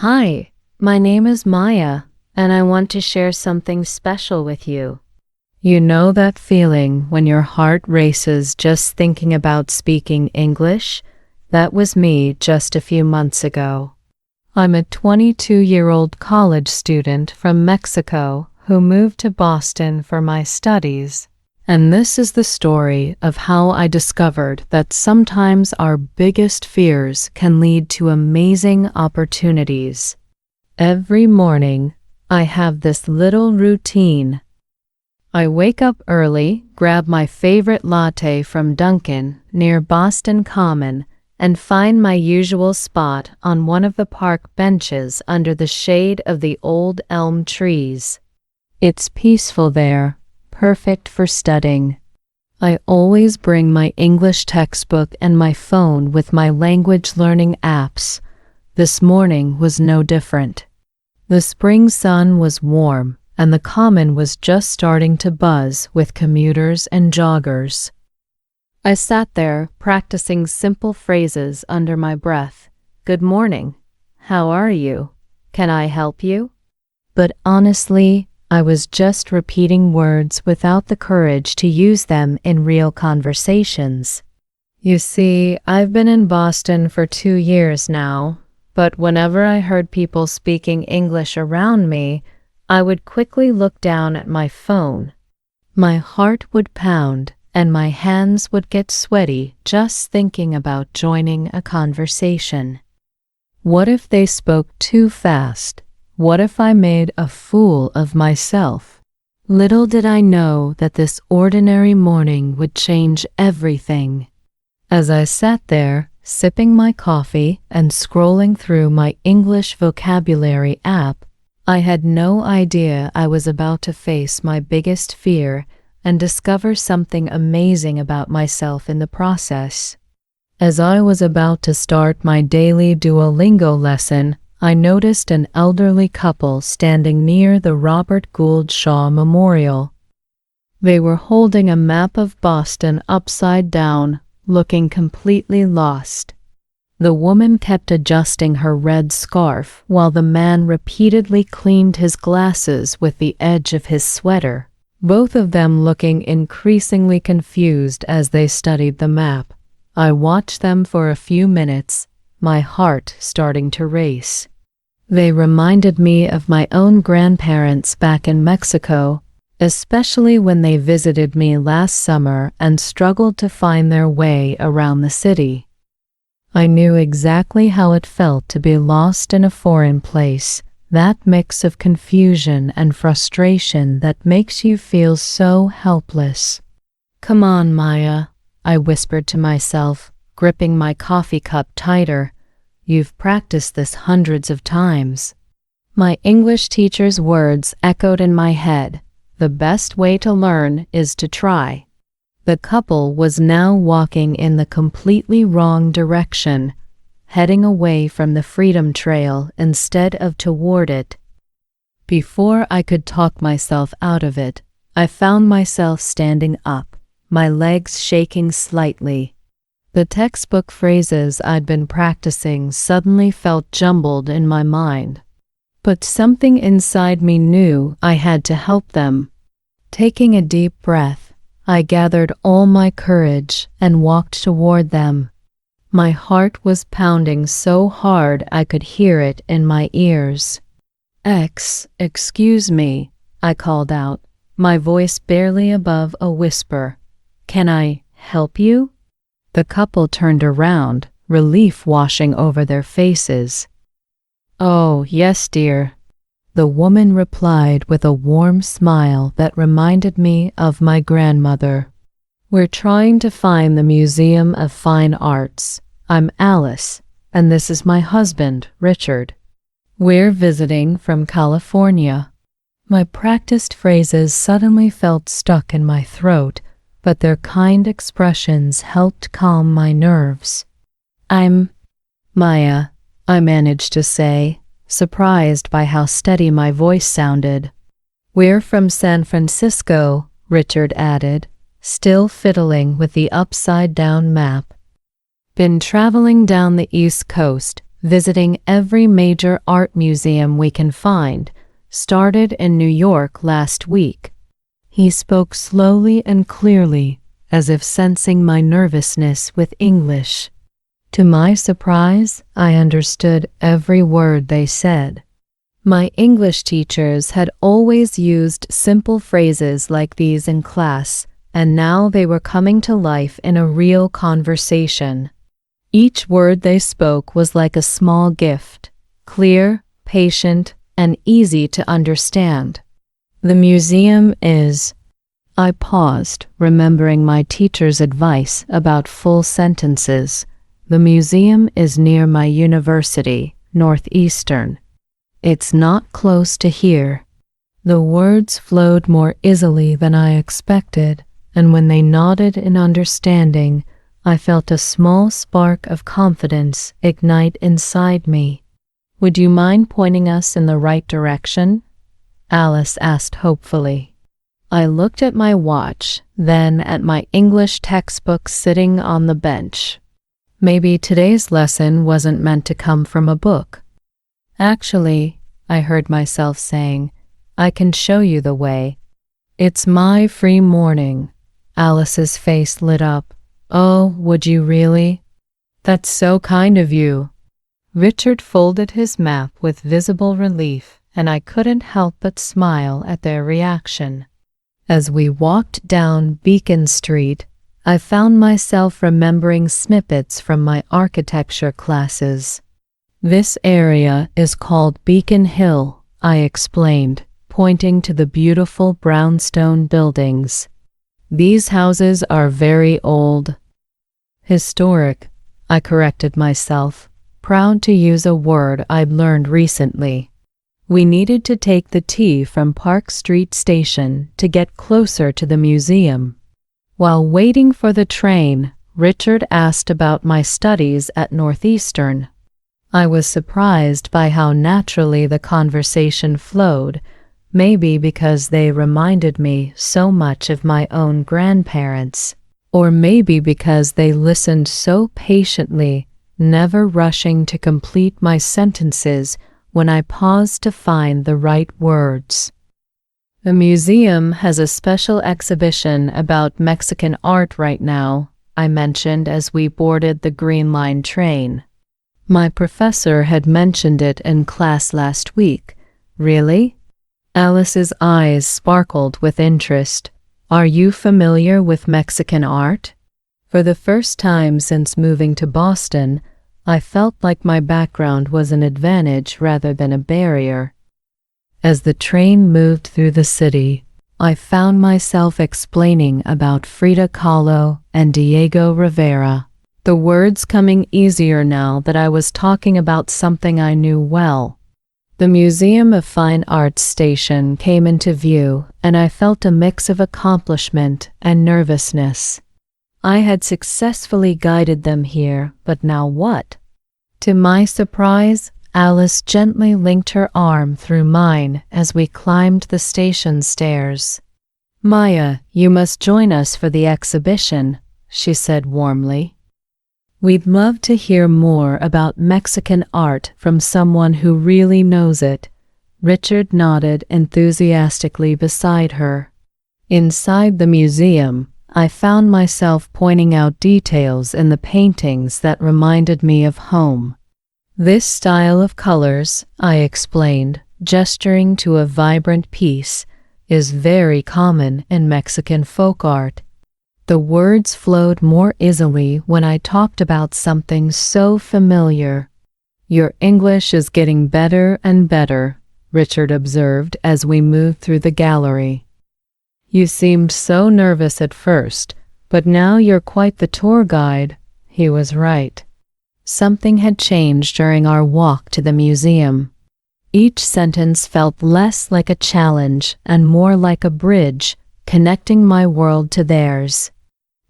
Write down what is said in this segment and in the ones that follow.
Hi, my name is Maya, and I want to share something special with you. You know that feeling when your heart races just thinking about speaking English? That was me just a few months ago. I'm a 22-year-old college student from Mexico who moved to Boston for my studies. And this is the story of how I discovered that sometimes our biggest fears can lead to amazing opportunities. Every morning, I have this little routine. I wake up early, grab my favorite latte from Dunkin' near Boston Common, and find my usual spot on one of the park benches under the shade of the old elm trees. It's peaceful there, perfect for studying. I always bring my English textbook and my phone with my language learning apps. This morning was no different. The spring sun was warm, and the common was just starting to buzz with commuters and joggers. I sat there practicing simple phrases under my breath. Good morning. How are you? Can I help you? But honestly, I was just repeating words without the courage to use them in real conversations. You see, I've been in Boston for 2 years now, but whenever I heard people speaking English around me, I would quickly look down at my phone. My heart would pound, and my hands would get sweaty just thinking about joining a conversation. What if they spoke too fast? What if I made a fool of myself? Little did I know that this ordinary morning would change everything. As I sat there, sipping my coffee and scrolling through my English vocabulary app, I had no idea I was about to face my biggest fear and discover something amazing about myself in the process. As I was about to start my daily Duolingo lesson, I noticed an elderly couple standing near the Robert Gould Shaw Memorial. They were holding a map of Boston upside down, looking completely lost. The woman kept adjusting her red scarf while the man repeatedly cleaned his glasses with the edge of his sweater, both of them looking increasingly confused as they studied the map. I watched them for a few minutes, my heart starting to race. They reminded me of my own grandparents back in Mexico, especially when they visited me last summer and struggled to find their way around the city. I knew exactly how it felt to be lost in a foreign place, that mix of confusion and frustration that makes you feel so helpless. Come on, Maya, I whispered to myself, gripping my coffee cup tighter. You've practiced this hundreds of times. My English teacher's words echoed in my head. The best way to learn is to try. The couple was now walking in the completely wrong direction, heading away from the Freedom Trail instead of toward it. Before I could talk myself out of it, I found myself standing up, my legs shaking slightly. The textbook phrases I'd been practicing suddenly felt jumbled in my mind. But something inside me knew I had to help them. Taking a deep breath, I gathered all my courage and walked toward them. My heart was pounding so hard I could hear it in my ears. Excuse me, I called out, my voice barely above a whisper. Can I help you? The couple turned around, relief washing over their faces. Oh, yes, dear, the woman replied with a warm smile that reminded me of my grandmother. We're trying to find the Museum of Fine Arts. I'm Alice, and this is my husband, Richard. We're visiting from California. My practiced phrases suddenly felt stuck in my throat, but their kind expressions helped calm my nerves. I'm Maya, I managed to say, surprised by how steady my voice sounded. We're from San Francisco, Richard added, still fiddling with the upside-down map. Been traveling down the East Coast, visiting every major art museum we can find, started in New York last week. He spoke slowly and clearly, as if sensing my nervousness with English. To my surprise, I understood every word they said. My English teachers had always used simple phrases like these in class, and now they were coming to life in a real conversation. Each word they spoke was like a small gift, clear, patient, and easy to understand. The museum is... I paused, remembering my teacher's advice about full sentences. The museum is near my university, Northeastern. It's not close to here. The words flowed more easily than I expected, and when they nodded in understanding, I felt a small spark of confidence ignite inside me. Would you mind pointing us in the right direction? Alice asked hopefully. I looked at my watch, then at my English textbook sitting on the bench. Maybe today's lesson wasn't meant to come from a book. Actually, I heard myself saying, I can show you the way. It's my free morning. Alice's face lit up. Oh, would you really? That's so kind of you. Richard folded his map with visible relief, and I couldn't help but smile at their reaction. As we walked down Beacon Street, I found myself remembering snippets from my architecture classes. This area is called Beacon Hill, I explained, pointing to the beautiful brownstone buildings. These houses are very old. Historic, I corrected myself, proud to use a word I'd learned recently. We needed to take the T from Park Street Station to get closer to the museum. While waiting for the train, Richard asked about my studies at Northeastern. I was surprised by how naturally the conversation flowed, maybe because they reminded me so much of my own grandparents, or maybe because they listened so patiently, never rushing to complete my sentences when I paused to find the right words. The museum has a special exhibition about Mexican art right now, I mentioned as we boarded the Green Line train. My professor had mentioned it in class last week. Really? Alice's eyes sparkled with interest. Are you familiar with Mexican art? For the first time since moving to Boston, I felt like my background was an advantage rather than a barrier. As the train moved through the city, I found myself explaining about Frida Kahlo and Diego Rivera, the words coming easier now that I was talking about something I knew well. The Museum of Fine Arts station came into view, and I felt a mix of accomplishment and nervousness. I had successfully guided them here, but now what? To my surprise, Alice gently linked her arm through mine as we climbed the station stairs. Maya, you must join us for the exhibition, she said warmly. We'd love to hear more about Mexican art from someone who really knows it. Richard nodded enthusiastically beside her. Inside the museum, I found myself pointing out details in the paintings that reminded me of home. This style of colors, I explained, gesturing to a vibrant piece, is very common in Mexican folk art. The words flowed more easily when I talked about something so familiar. Your English is getting better and better, Richard observed as we moved through the gallery. You seemed so nervous at first, but now you're quite the tour guide. He was right. Something had changed during our walk to the museum. Each sentence felt less like a challenge and more like a bridge, connecting my world to theirs.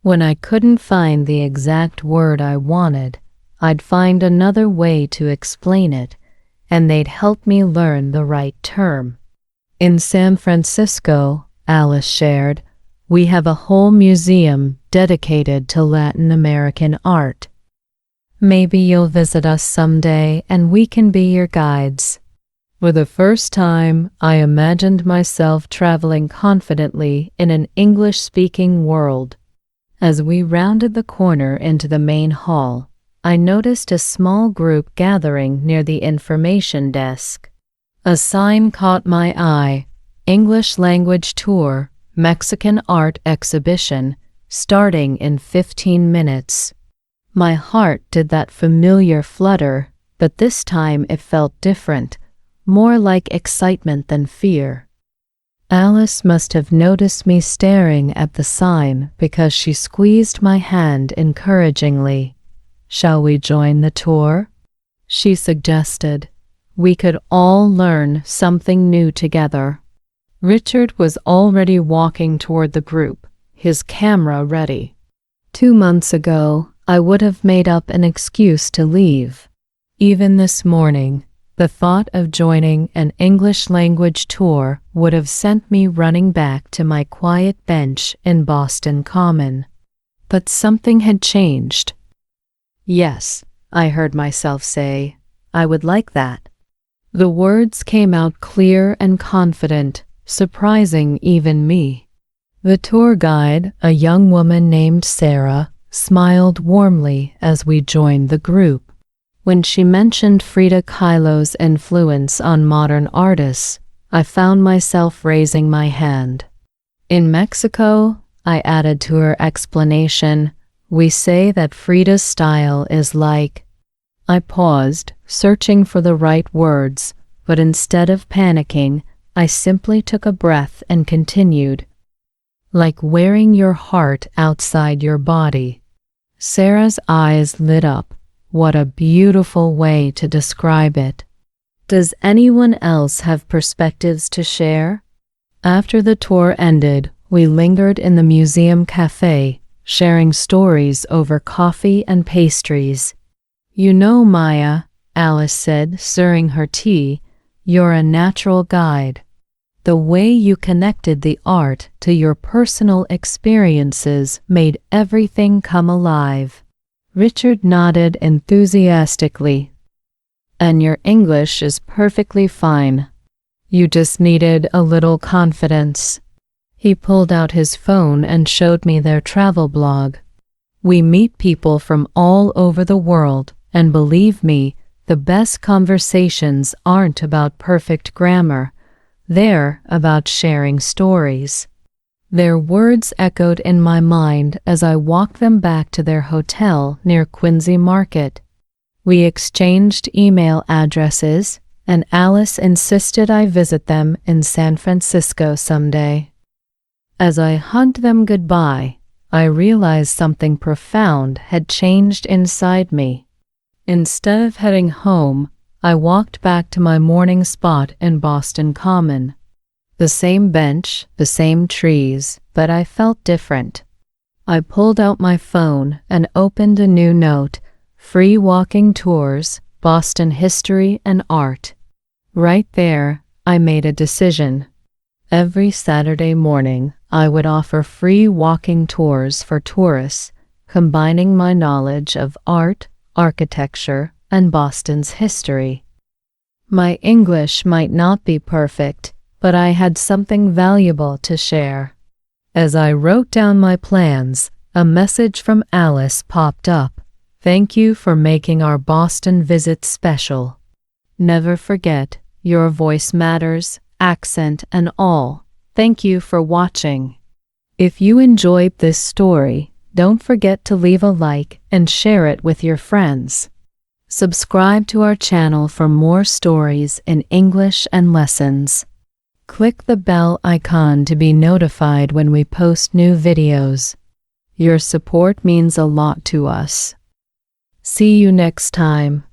When I couldn't find the exact word I wanted, I'd find another way to explain it, and they'd help me learn the right term. In San Francisco, Alice shared, we have a whole museum dedicated to Latin American art. Maybe you'll visit us someday and we can be your guides. For the first time, I imagined myself traveling confidently in an English-speaking world. As we rounded the corner into the main hall, I noticed a small group gathering near the information desk. A sign caught my eye: English language tour, Mexican art exhibition, starting in 15 minutes. My heart did that familiar flutter, but this time it felt different, more like excitement than fear. Alice must have noticed me staring at the sign because she squeezed my hand encouragingly. "Shall we join the tour?" she suggested. We could all learn something new together. Richard was already walking toward the group, his camera ready. 2 months ago, I would have made up an excuse to leave. Even this morning, the thought of joining an English language tour would have sent me running back to my quiet bench in Boston Common. But something had changed. "Yes," I heard myself say, "I would like that." The words came out clear and confident, surprising even me. The tour guide, a young woman named Sarah, smiled warmly as we joined the group. When she mentioned Frida Kahlo's influence on modern artists, I found myself raising my hand. "In Mexico," I added to her explanation, "we say that Frida's style is like—" I paused, searching for the right words, but instead of panicking, I simply took a breath and continued. "Like wearing your heart outside your body." Sarah's eyes lit up. What a beautiful way to describe it. Does anyone else have perspectives to share? After the tour ended, we lingered in the museum cafe, sharing stories over coffee and pastries. "You know, Maya," Alice said, stirring her tea, "you're a natural guide. The way you connected the art to your personal experiences made everything come alive." Richard nodded enthusiastically. "And your English is perfectly fine. You just needed a little confidence." He pulled out his phone and showed me their travel blog. We meet people from all over the world, and believe me, the best conversations aren't about perfect grammar. They're about sharing stories. Their words echoed in my mind as I walked them back to their hotel near Quincy Market. We exchanged email addresses, and Alice insisted I visit them in San Francisco someday. As I hugged them goodbye, I realized something profound had changed inside me. Instead of heading home, I walked back to my morning spot in Boston Common. The same bench, the same trees, but I felt different. I pulled out my phone and opened a new note: "Free walking tours, Boston history and art." Right there, I made a decision. Every Saturday morning, I would offer free walking tours for tourists, combining my knowledge of art, architecture, and Boston's history. My English might not be perfect, but I had something valuable to share. As I wrote down my plans, a message from Alice popped up. "Thank you for making our Boston visit special. Never forget, your voice matters, accent and all. Thank you for watching." If you enjoyed this story, don't forget to leave a like and share it with your friends. Subscribe to our channel for more stories in English and lessons. Click the bell icon to be notified when we post new videos. Your support means a lot to us. See you next time.